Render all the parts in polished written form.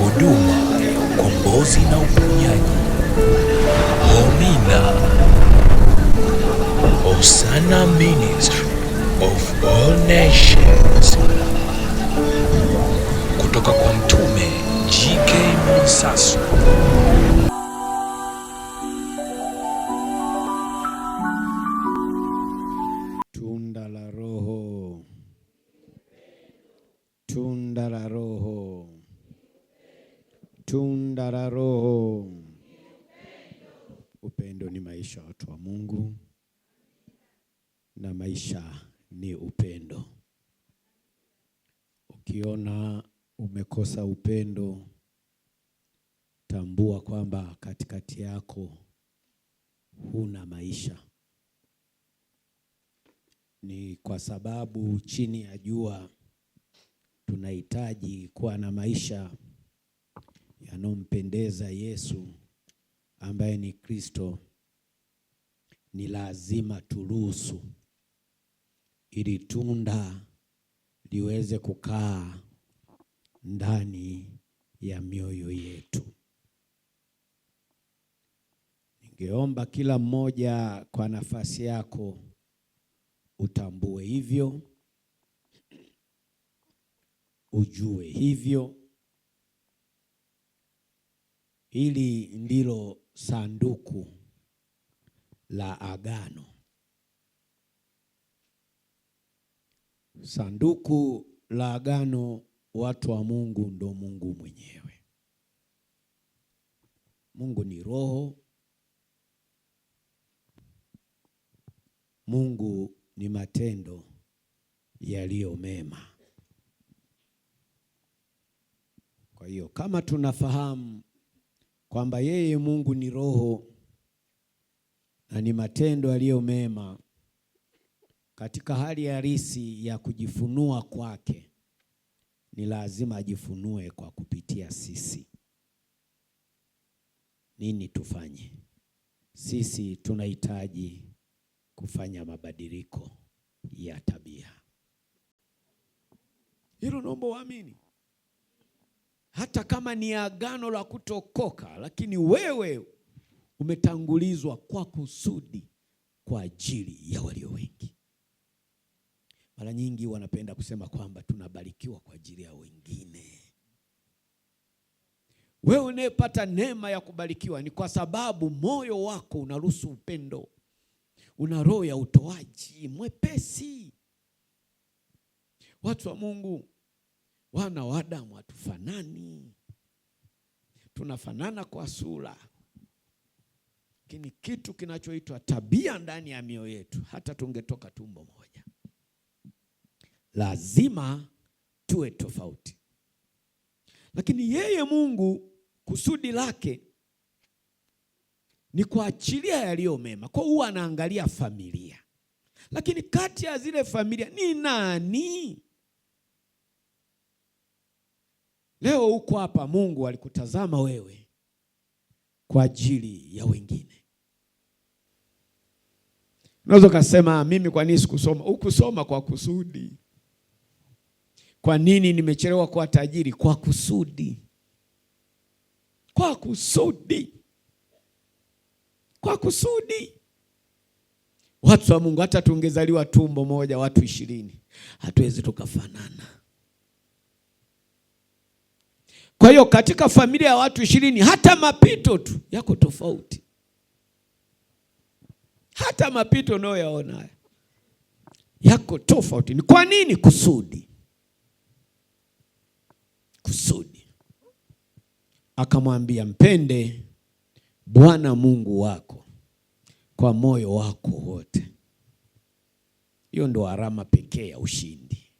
huduma ya ukombozi na uponyaji. Homina Hosanna Ministry of All Nations, kutoka kwa Mtume G.K. Mwansasu. Tunda la Roho, tunda la Roho, tunda la Roho. Upendo ni maisha ya watu wa Mungu, na maisha ni upendo. Ukiona umekosa upendo, tambua kwamba katikati yako huna maisha. Ni kwa sababu chini ya jua tunahitaji kuwa na maisha yanompendeza Yesu ambaye ni Kristo. Ni lazima turuhusu ili tunda liweze kukaa ndani ya mioyo yetu. Ningeomba kila mmoja kwa nafasi yako utambue hivyo, ujue hivyo. Hili ndilo sanduku la agano. Sanduku la agano, watu wa Mungu, ndo Mungu mwenyewe. Mungu ni roho. Mungu ni matendo yaliyo mema. Kwa hiyo kama tunafahamu kwamba yeye Mungu ni roho na ni matendo yaliyo mema, katika hali halisi ya kujifunua kwake, ni lazima ajifunue kwa kupitia sisi. Nini tufanye? Sisi tunahitaji kufanya mabadiliko ya tabia. Hilo naomba uamini. Hata kama ni agano la kutokoka, lakini wewe umetangulizwa kwa kusudi kwa ajili ya walio wengi. Mara nyingi wanapenda kusema kwamba tunabarikiwa kwa ajili ya wengine. Wewe unayepata neema ya kubarikiwa ni kwa sababu moyo wako unaruhusu upendo. Una roho ya utoaji mwepesi. Watu wa Mungu, wana wa Adamu hatufanani. Tunafanana kwa sura, lakini kitu kinachoitwa tabia ndani ya mioyo yetu, hata tungetoka tumbo moja, lazima tuwe tofauti. Lakini yeye Mungu, kusudi lake ni kuachilia yaliyo mema. Kwa hiyo anaangalia familia. Lakini kati ya zile familia ni nani? Leo uko hapa, Mungu alikutazama wewe kwa ajili ya wengine. Unaweza kusema mimi kwa nini sikusoma? Ukusoma kwa kusudi. Kwa nini nimechelewa kuwa tajiri? Kwa kusudi. Kwa kusudi. Kwa kusudi. Watu wa Mungu, hata tungezaliwa tumbo moja watu 20, hatuwezi tukafanana. Kwa hiyo katika familia ya watu 20, hata mapito tu yako tofauti. Hata mapito unayoyaona yako tofauti. Ni kwa nini? Kusudi. Kusudi. Akamwambia, mpende Bwana Mungu wako kwa moyo wako wote. Hiyo ndo alama pekee ya ushindi.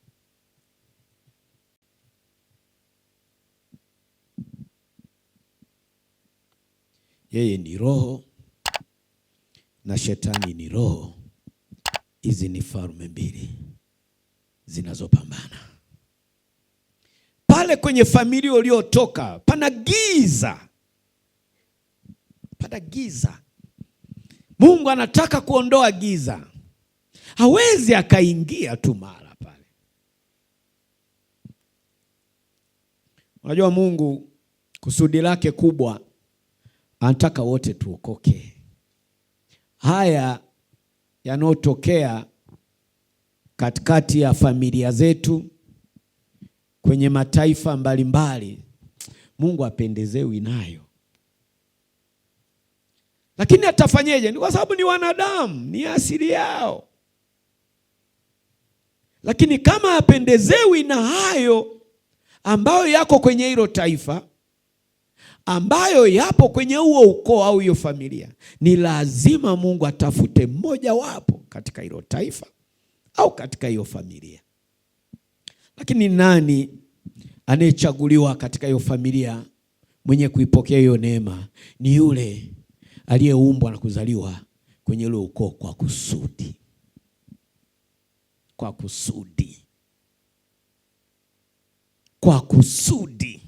Yeye ni roho na shetani ni roho. Hizi ni falme mbili zinazopambana. Pale kwenye familia uliotoka pana giza. Pana giza. Mungu anataka kuondoa giza. Hawezi akaingia tu mara pale. Unajua Mungu kusudi lake kubwa, anataka wote tuokoke. Haya yanayotokea katikati ya familia zetu, kwenye mataifa mbalimbali, Mungu apendezewi nayo. Lakini atafanyeje? Ni kwa sababu ni wanadamu, ni asili yao. Lakini kama apendezewi na hayo ambayo yako kwenye hilo taifa, ambayo yapo kwenye huo ukoo au hiyo familia, ni lazima Mungu atafute mmoja wapo katika hilo taifa au katika hiyo familia. Lakini nani anayechaguliwa katika hiyo familia mwenye kuipokea hiyo neema? Ni yule aliyeumbwa na kuzaliwa kwenye ule ukoo kwa kusudi. Kwa kusudi. Kwa kusudi.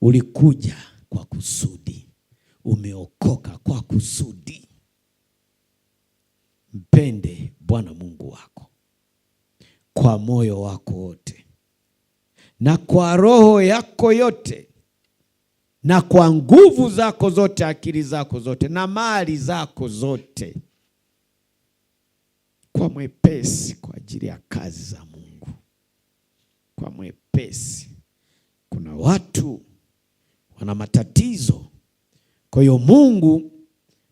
Ulikuja kwa kusudi. Umeokoka kwa kusudi. Mpende Bwana Mungu wako kwa moyo wako wote, na kwa roho yako yote, na kwa nguvu zako zote, akili zako zote, na mali zako zote, kwa mwepesi kwa ajili ya kazi za Mungu. Kwa mwepesi. Kuna watu wana matatizo, kwa hiyo Mungu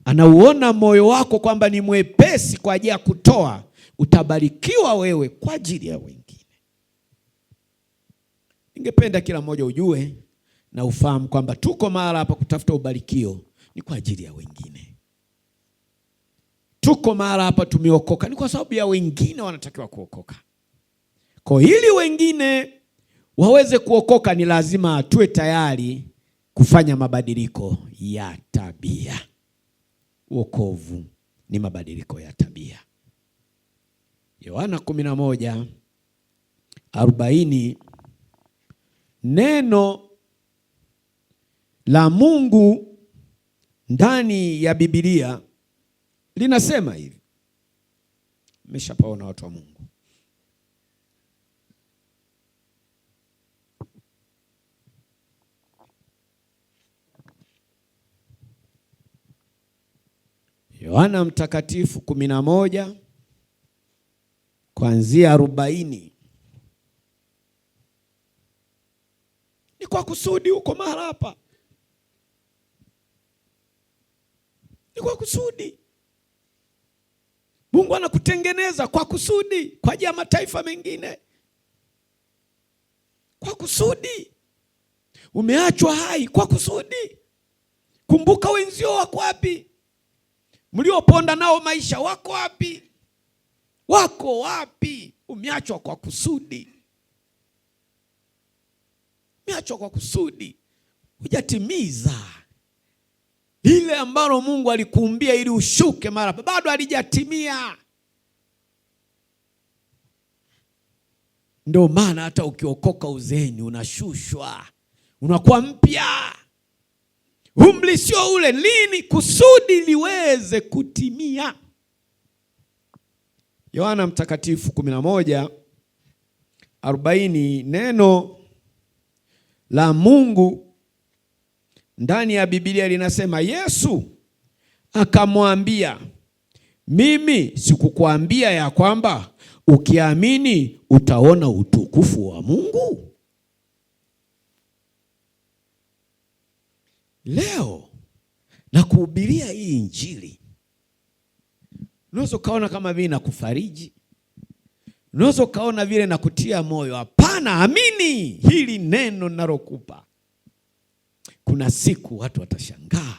anauona moyo wako kwamba ni mwepesi kwa ajili ya kutoa. Utabarikiwa wewe kwa ajili ya wengine. Ningependa kila mmoja ujue na ufahamu kwamba tuko mahali hapa kutafuta ubarikio, ni kwa ajili ya wengine. Tuko mahali hapa tumeokoka, ni kwa sababu ya wengine wanatakiwa kuokoka. Kwa ili wengine waweze kuokoka, ni lazima tuwe tayari kufanya mabadiliko ya tabia. Wokovu ni mabadiliko ya tabia. Yohana 11:40, neno la Mungu ndani ya Biblia linasema hivi. Mmeshapaona watu wa Mungu? Yohana Mtakatifu 11 kuanzia 40. Ni kwa kusudi uko mahali hapa. Ni kwa kusudi. Mungu anakutengeneza kwa kusudi kwa ajili ya mataifa mengine. Kwa kusudi. Umeachwa hai kwa kusudi. Kumbuka wenzio wako wapi? Mlioponda nao maisha wako wapi? Wako wapi? Umeachwa kwa kusudi. Umeachwa kwa kusudi. Hujatimiza ile ambalo Mungu alikuumbia ili ushuke mara, bado halijatimia. Ndio maana hata ukiokoka uzeeni unashushwa, unakuwa mpya. Umri sio ule. Lini? Kusudi liweze kutimia. Yohana Mtakatifu 11:40, neno la Mungu ndani ya Biblia linasema, Yesu akamwambia, mimi sikukuambia ya kwamba ukiamini utaona utukufu wa Mungu? Leo nakuhubiria hii Injili. Unaweza ukaona kama vile nakufariji, unaweza ukaona vile nakutia moyo. Hapana, amini hili neno ninalokupa. Kuna siku watu watashangaa.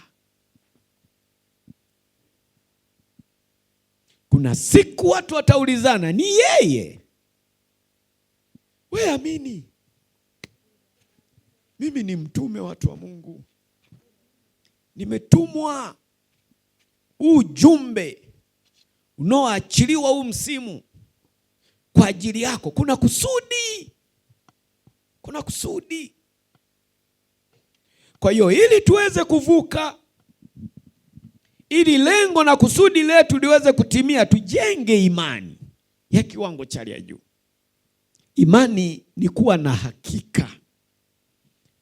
Kuna siku watu wataulizana, ni yeye? Wewe amini. Mimi ni mtume, watu wa Mungu. Nimetumwa ujumbe unaoachiliwa huu msimu kwa ajili yako. Kuna kusudi. Kuna kusudi. Kwa hiyo ili tuweze kuvuka, ili lengo na kusudi letu liweze kutimia, tujenge imani ya kiwango cha juu. Imani ni kuwa na hakika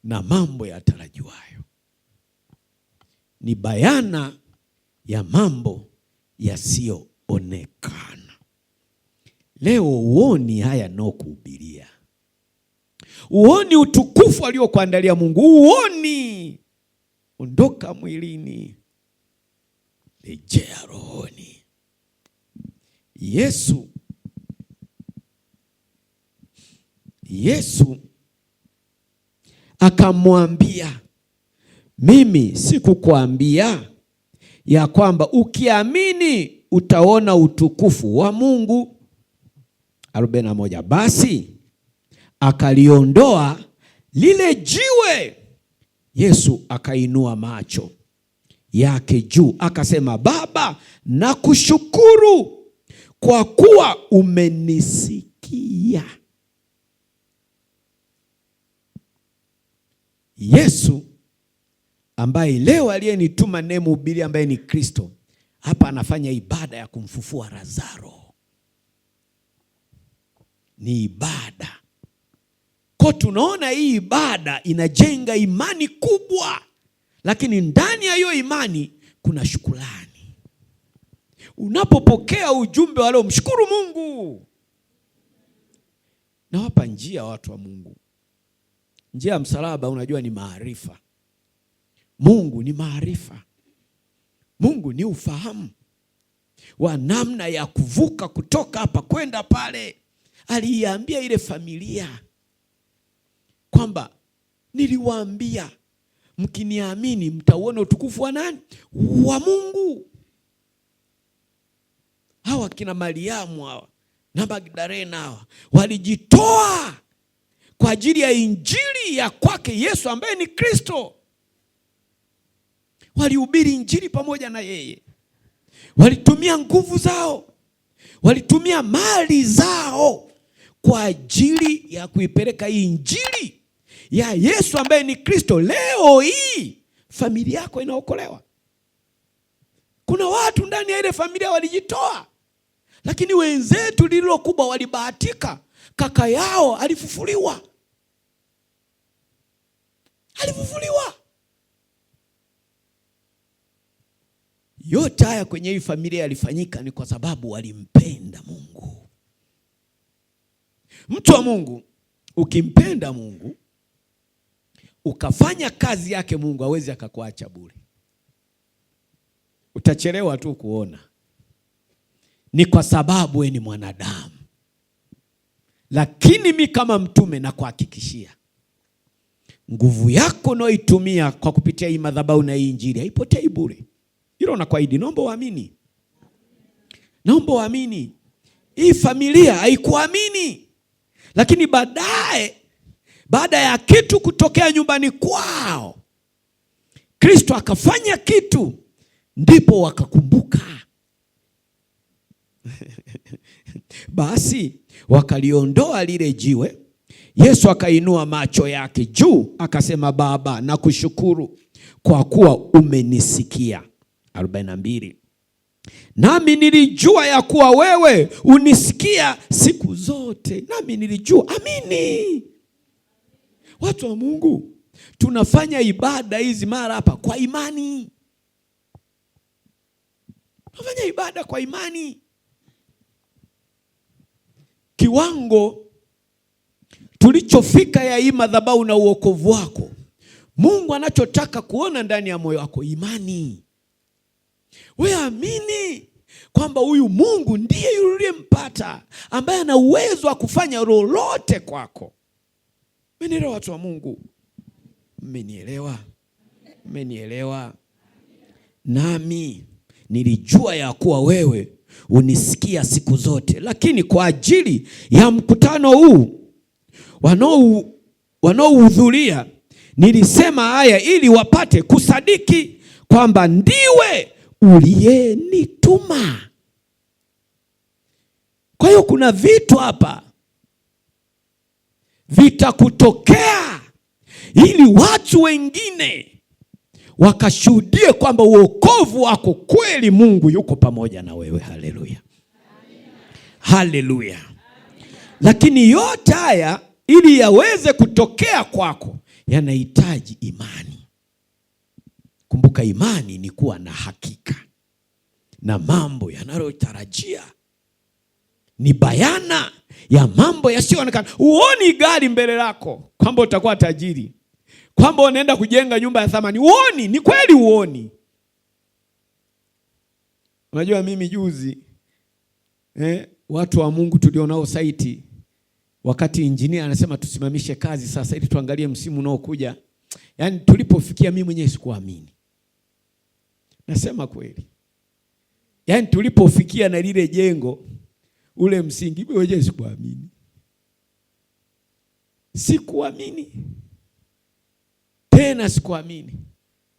na mambo yatarajiwayo. Ni bayana ya mambo yasiyoonekana. Leo uoni haya nayokuhubiria, uoni utukufu aliokuandalia Mungu, uoni. Ondoka mwilini, rejea rohoni. Yesu akamwambia, mimi sikukwambia ya kwamba ukiamini utaona utukufu wa Mungu? 41. Basi akaliondoa lile jiwe. Yesu akainua macho yake juu akasema, Baba, nakushukuru kwa kuwa umenisikia. Yesu ambaye leo aliyenituma nemhubiri, ambaye ni Kristo, hapa anafanya ibada ya kumfufua Lazaro. Ni ibada. Kwa tunaona hii ibada inajenga imani kubwa, lakini ndani ya hiyo imani kuna shukrani. Unapopokea ujumbe wa leo, mshukuru Mungu. Nawapa njia watu wa Mungu. Njia ya msalaba unajua ni maarifa. Mungu ni maarifa. Mungu ni ufahamu wa namna ya kuvuka kutoka hapa kwenda pale. Aliiambia ile familia kwamba niliwaambia mkiniamini mtauona utukufu wa nani? Wa Mungu. Hawa kina Mariamu hawa na Magdalena hawa walijitoa kwa ajili ya injili ya kwake Yesu ambaye ni Kristo. Walihubiri injili pamoja na yeye. Walitumia nguvu zao, walitumia mali zao kwa ajili ya kuipeleka hii injili ya Yesu ambaye ni Kristo. Leo hii familia yako inaokolewa. Kuna watu ndani ya ile familia walijitoa, lakini wenzetu lililo kubwa walibahatika, kaka yao alifufuliwa. Yote haya kwenye hii familia yalifanyika ni kwa sababu walimpenda Mungu. Mtu wa Mungu, ukimpenda Mungu ukafanya kazi yake, Mungu hawezi akakuacha bure. Utachelewa tu kuona. Ni kwa sababu wewe ni mwanadamu. Lakini mimi kama mtume na kuhakikishia, nguvu yako unayoitumia kwa kupitia hii madhabahu na hii injili haipotei bure. Hilo nakuahidi, naomba uamini. Naomba uamini. Hii familia haikuamini, lakini baada ya kitu kutokea nyumbani kwao, Kristo akafanya kitu, ndipo wakakumbuka. Basi wakaliondoa lile jiwe. Yesu akainua macho yake juu akasema, Baba, nakushukuru kwa kuwa umenisikia. 42. Nami nilijua ya kuwa wewe unisikia siku zote. Nami nilijua. Amini. Watu wa Mungu, tunafanya ibada hizi mara hapa kwa imani. Tunafanya ibada kwa imani. Kiwango tulichofika ya hii madhabahu na uokovu wako, Mungu anachotaka kuona ndani ya moyo wako imani. Wewe amini kwamba huyu Mungu ndiye yule uliyempata, ambaye ana uwezo wa kufanya lolote kwako. Mmenielewa watu wa Mungu? Mmenielewa? Mmenielewa? Nami nilijua ya kuwa wewe unisikia siku zote, lakini kwa ajili ya mkutano huu wanaohudhuria nilisema haya ili wapate kusadiki kwamba ndiwe uliyenituma. Kwa hiyo kuna vitu hapa vitakutokea ili watu wengine wakashuhudie kwamba uokovu wako kweli, Mungu yuko pamoja na wewe. Haleluya, haleluya. Lakini yote haya ili yaweze kutokea kwako, yanahitaji imani. Kumbuka, imani ni kuwa na hakika na mambo yanayotarajia, ni bayana ya mambo yasiyoonekana. Uoni gari mbele lako kwamba utakuwa tajiri, kwamba unaenda kujenga nyumba ya thamani. Uoni, ni kweli uoni. Unajua mimi juzi watu wa Mungu tulionao site, wakati injinia anasema tusimamishe kazi sasa ili tuangalie msimu unaokuja, yaani tulipofikia mimi mwenyewe sikuamini. Nasema kweli. Yaani tulipofikia na lile jengo, ule msingi, mimi mwenyewe sikuamini. Sikuamini. Tena sikuamini.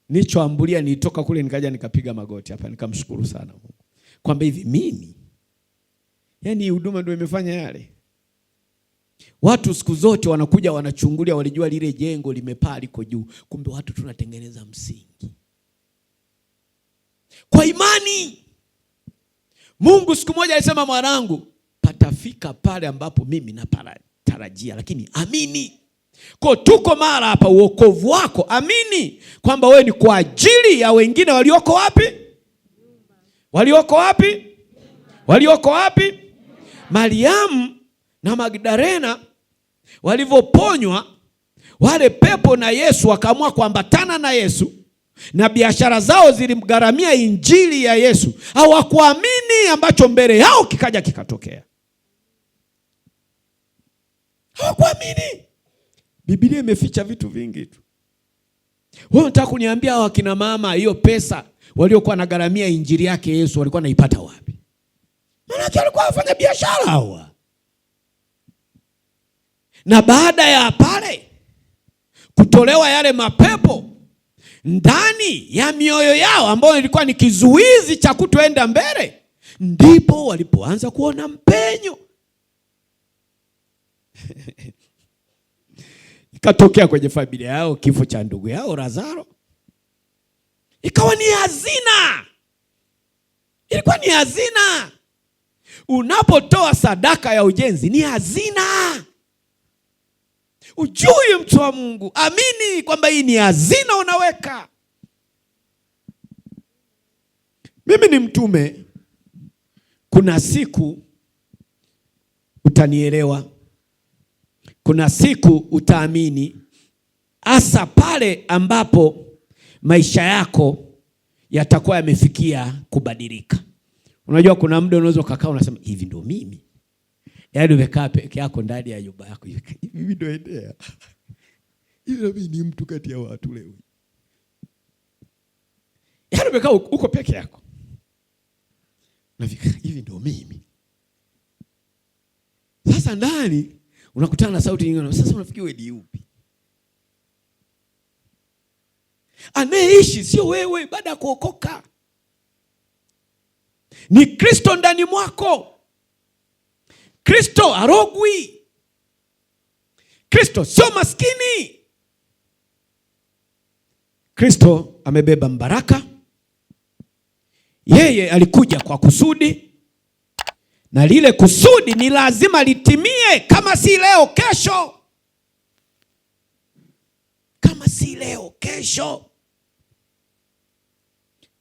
Nilichoambulia, nilitoka kule nikaja nikapiga magoti hapa nikamshukuru sana Mungu. Kwamba hivi mimi, yaani huduma ndio imefanya yale. Watu siku zote wanakuja wanachungulia, walijua lile jengo limepaa liko juu. Kumbe watu tunatengeneza msingi. Kwa imani. Mungu siku moja alisema, mwanangu, patafika pale ambapo mimi natarajia, lakini amini. Kwa tuko mara hapa, uokovu wako amini kwamba wewe ni kwa ajili ya wengine walioko wapi? Walioko wapi? Walioko wapi? Mariamu na Magdalena walivyoponywa wale pepo na Yesu, wakaamua kuambatana na Yesu, na biashara zao zilimgharamia injili ya Yesu. Hawakuamini ambacho mbele yao kikaja kikatokea. Hawakuamini. Biblia imeficha vitu vingi tu. Wewe unataka kuniambia hao akina mama hiyo pesa waliokuwa na gharamia injili yake Yesu walikuwa naipata wapi? Maana walikuwa wafanya biashara hawa. Na baada ya pale kutolewa yale mapepo ndani ya mioyo yao, ambayo ilikuwa ni kizuizi cha kutoenda mbele, ndipo walipoanza kuona mpenyo. Ikatokea kwenye familia yao kifo cha ndugu yao Lazaro. Ikawa ni hazina. Ilikuwa ni hazina. Unapotoa sadaka ya ujenzi ni hazina. Ujui mtu wa Mungu, amini kwamba hii ni hazina unaweka. Mimi ni mtume. Kuna siku utanielewa. Kuna siku utaamini, hasa pale ambapo maisha yako yatakuwa yamefikia kubadilika. Unajua kuna muda unaweza kukaa unasema, hivi ndio mimi? Yaani umekaa peke yako ndani ya nyumba yako, hivi ndio endea. Hivi mimi ni mtu kati ya watu leo. Yaani umekaa uko peke yako. Nafika, hivi ndio mimi? Sasa ndani unakutana na sauti nyingine. Sasa unafikiri wewe ni upi? Anayeishi sio wewe baada ya kuokoka. Ni Kristo ndani mwako. Kristo arogwi. Kristo sio maskini. Kristo amebeba mbaraka. Yeye alikuja kwa kusudi, na lile kusudi ni lazima litimie, kama si leo kesho. Kama si leo kesho.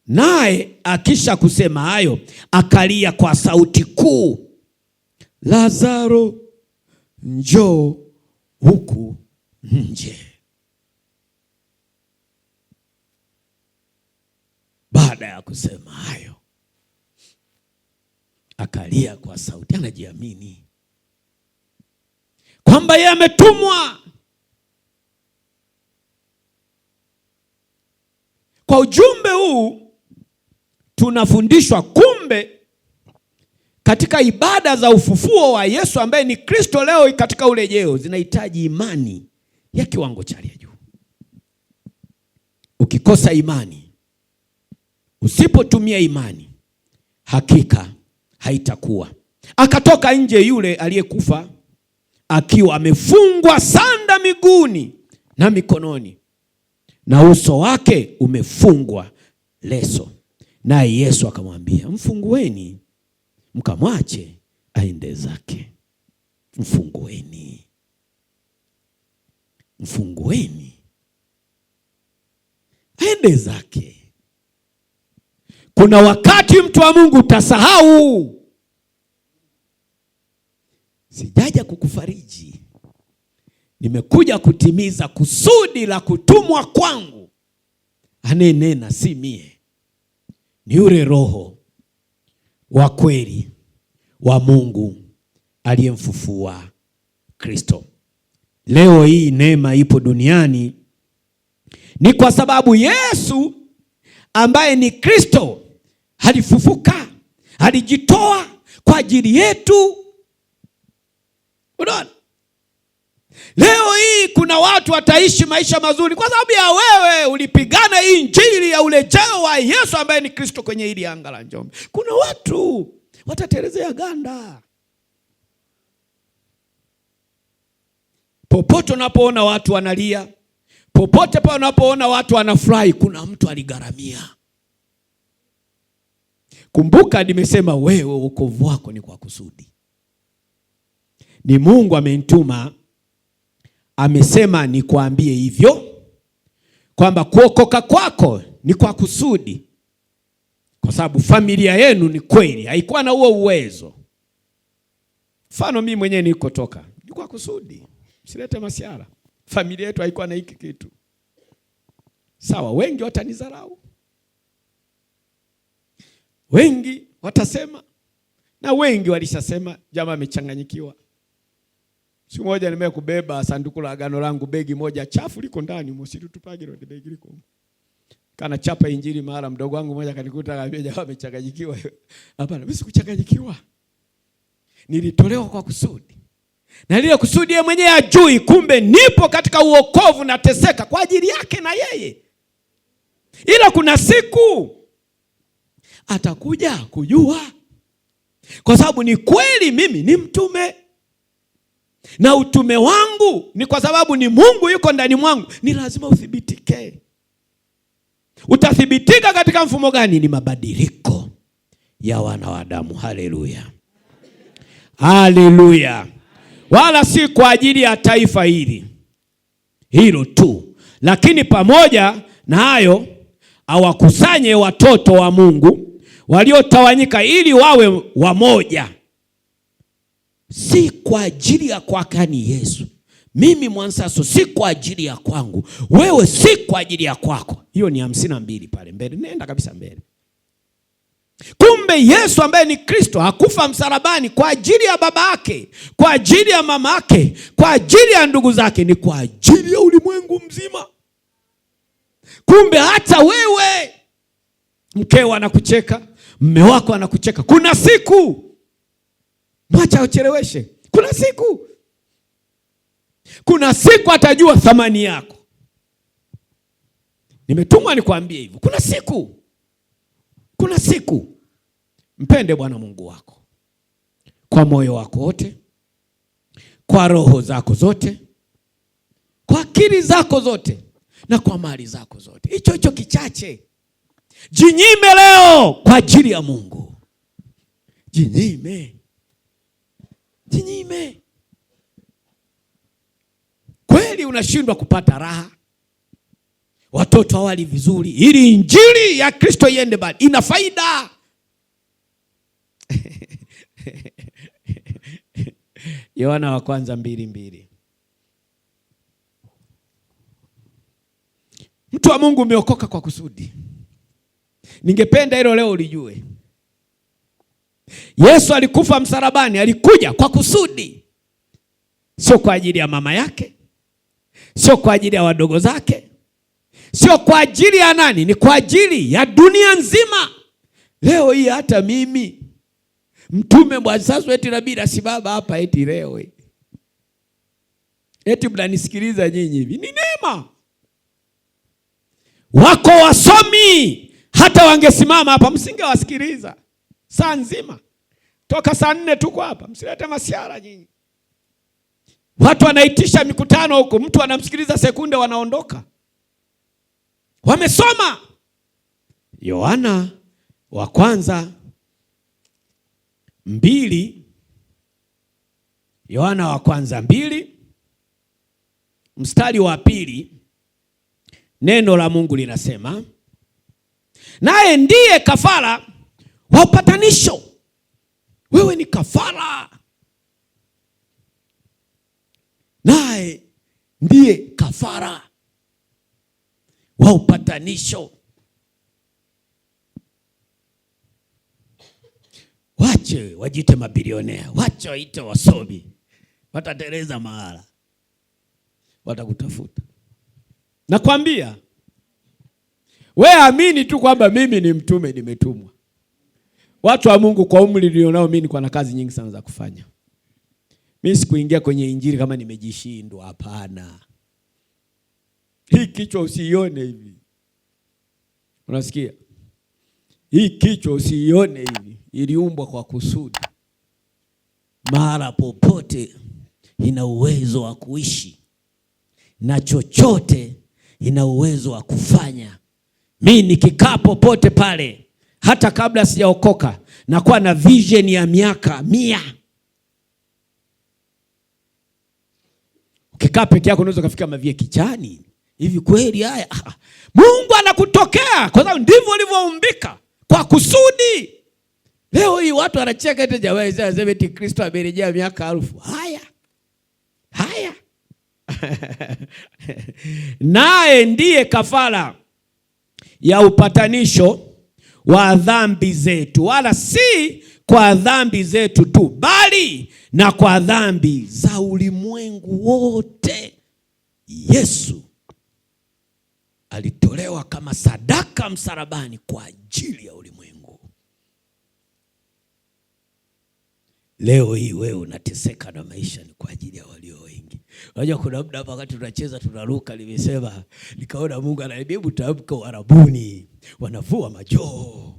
Naye akisha kusema hayo, akalia kwa sauti kuu, Lazaro, njoo huku nje. Baada ya kusema hayo, akalia kwa sauti. Anajiamini kwamba yeye ametumwa. Kwa ujumbe huu tunafundishwa kumbe katika ibada za ufufuo wa Yesu ambaye ni Kristo leo katika urejeo zinahitaji imani ya kiwango cha juu. Ukikosa imani, usipotumia imani, hakika haitakuwa. Akatoka nje yule aliyekufa akiwa amefungwa sanda miguuni na mikononi, na uso wake umefungwa leso. Naye Yesu akamwambia, mfungueni mkamwache aende zake. Mfungueni. Mfungueni aende zake. Kuna wakati mtu wa Mungu utasahau. Sijaja kukufariji, nimekuja kutimiza kusudi la kutumwa kwangu. Anenena si mie, ni yule Roho wa kweli wa Mungu aliyemfufua Kristo. Leo hii neema ipo duniani ni kwa sababu Yesu ambaye ni Kristo alifufuka, alijitoa kwa ajili yetu. Unaona? Leo hii kuna watu wataishi maisha mazuri kwa sababu ya wewe ulipigana hii injili ya urejeo wa Yesu ambaye ni Kristo kwenye hili anga la Njombe. Kuna watu watatelezea ganda. Popote unapoona watu wanalia, popote pa unapoona watu wanafurahi, kuna mtu aligharamia. Kumbuka nimesema wewe wokovu wako ni kwa kusudi. Ni Mungu amenituma, amesema nikuambie hivyo, kwamba kuokoka kwako ni kwa kusudi. Kwa sababu familia yenu ni kweli haikuwa na huo uwezo. Mfano mimi mwenyewe nilikotoka ni kwa kusudi. Silete masiara. Familia yetu haikuwa na hiki kitu. Sawa, wengi watanidharau, wengi watasema, na wengi walishasema jamaa amechanganyikiwa. Siku moja nimekubeba sanduku la agano langu, begi moja chafu liko ndani, msitu tupage road begi liko. Kana chapa injili mara, mdogo wangu mmoja kanikuta akaniambia jamaa amechanganyikiwa. Hapana, mimi sikuchanganyikiwa. Nilitolewa kwa kusudi. Na lile kusudi yeye mwenyewe ajui, kumbe nipo katika uokovu na teseka kwa ajili yake na yeye. Ila kuna siku atakuja kujua. Kwa sababu ni kweli mimi ni mtume. Na utume wangu ni kwa sababu ni Mungu yuko ndani mwangu, ni lazima uthibitike. Utathibitika katika mfumo gani? Ni mabadiliko ya wana wa Adamu. Haleluya. Haleluya. Wala si kwa ajili ya taifa hilo tu, lakini pamoja na hayo awakusanye watoto wa Mungu waliotawanyika ili wawe wamoja. Si kwa ajili ya kwakani Yesu. Mimi Mwansaso si kwa ajili ya kwangu, wewe si kwa ajili ya kwako. Hiyo ni 52 pale mbele, nenda kabisa mbele. Kumbe Yesu ambaye ni Kristo hakufa msalabani kwa ajili ya baba yake, kwa ajili ya mama yake, kwa ajili ya ndugu zake, ni kwa ajili ya ulimwengu mzima. Kumbe hata wewe, mkeo anakucheka, mme wako anakucheka, kuna siku mwacha ucheleweshe. Kuna siku atajua thamani yako. Nimetumwa nikwambie hivyo. Kuna siku mpende Bwana Mungu wako kwa moyo wako wote, kwa roho zako zote, kwa akili zako zote, na kwa mali zako zote. Hicho kichache. Jinyime leo kwa ajili ya Mungu. Jinyime. Kweli unashindwa kupata raha, watoto hawali vizuri, ili injili ya Kristo iende mbali, ina faida. Yohana wa kwanza 2:2. Mtu wa Mungu umeokoka kwa kusudi. Ningependa hilo leo ulijue. Yesu alikufa msalabani, alikuja kwa kusudi. Sio kwa ajili ya mama yake, sio kwa ajili ya wadogo zake, sio kwa ajili ya nani, ni kwa ajili ya dunia nzima. Leo hii hata mimi mtume Mwansaso eti nabii nasimama hapa eti leo eti mnanisikiliza nyinyi hivi, ni neema. Wako wasomi hata wangesimama hapa msingewasikiliza saa nzima. Toka saa 4 tuko hapa, msilete masiara nyinyi. Watu wanaitisha mikutano huko, mtu anamsikiliza sekunde wanaondoka. Wamesoma. Yohana wa kwanza 2, Yohana wa kwanza 2 mstari wa 2 Neno la Mungu linasema, naye ndiye kafara wa upatanisho. Wewe ni kafara. Naye ndiye kafara wa upatanisho. Wache wajite mabilionea, wache waite wasomi, watateleza mahala, watakutafuta. Nakwambia, we amini tu kwamba mimi ni mtume, nimetumwa. Watu wa Mungu, kwa umri nilionao mimi, niko na kazi nyingi sana za kufanya. Mimi sikuingia kwenye injili kama nimejishindwa, hapana. Hii kichwa usiione hivi. Unasikia? Hii kichwa usiione hivi. Iliumbwa kwa kusudi. Mara popote ina uwezo wa kuishi, na chochote ina uwezo wa kufanya. Mimi nikikaa popote pale, hata kabla sijaokoka, nakuwa na vision ya miaka 100. Ukikaa peke yako unaweza kufika mavie kichani. Hivi kweli haya? Mungu anakutokea kwa sababu ndivyo ulivyoumbika kwa kusudi. Leo hii watu wanacheka eti jamaa sasa eti Kristo amerejea miaka 1000. Haya. Naye ndiye kafara ya upatanisho wa dhambi zetu, wala si kwa dhambi zetu tu, bali na kwa dhambi za ulimwengu wote. Yesu alitolewa kama sadaka msalabani kwa ajili ya ulimwengu. Leo hii wewe unateseka na maisha ni kwa ajili ya walio wengi. Unajua kuna muda hapa wakati tunacheza tunaruka, nimesema nikaona Mungu ananiambia hebu tamka Uarabuni wanavua majoo,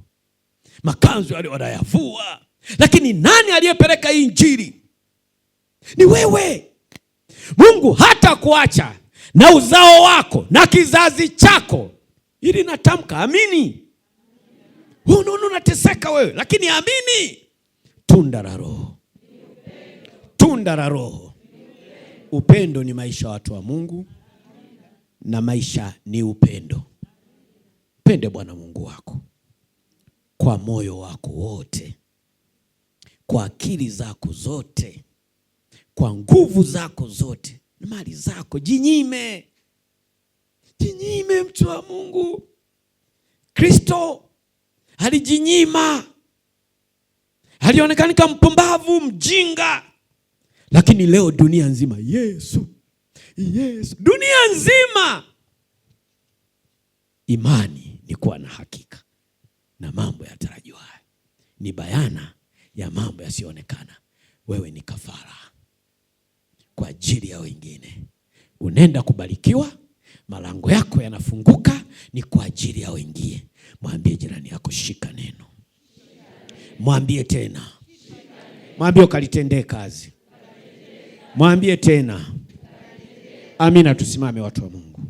makanzu wale wanayavua. Lakini nani aliyepeleka hii injili? Ni wewe. Mungu hata kuacha na uzao wako na kizazi chako. Ili natamka, amini. Unateseka wewe, lakini amini. Tunda la Roho. Tunda la Roho. Upendo ni maisha ya watu wa Mungu, na maisha ni upendo. Pende Bwana Mungu wako kwa moyo wako wote, kwa akili zako zote, kwa nguvu zako zote, na mali zako. Jinyime. Jinyime, mtu wa Mungu. Kristo alijinyima. Alionekana kama mpumbavu, mjinga. Lakini leo dunia nzima, Yesu. Dunia nzima. Imani ni kuwa na hakika na mambo yatarajiwa. Ni bayana ya mambo yasiyoonekana. Wewe ni kafara kwa ajili ya wengine. Unaenda kubarikiwa, malango yako yanafunguka, ni kwa ajili ya wengine. Mwambie jirani yako, shika neno. Mwambie tena. Mwambie ukalitendee kazi. Mwambie tena. Amina. Tusimame watu wa Mungu.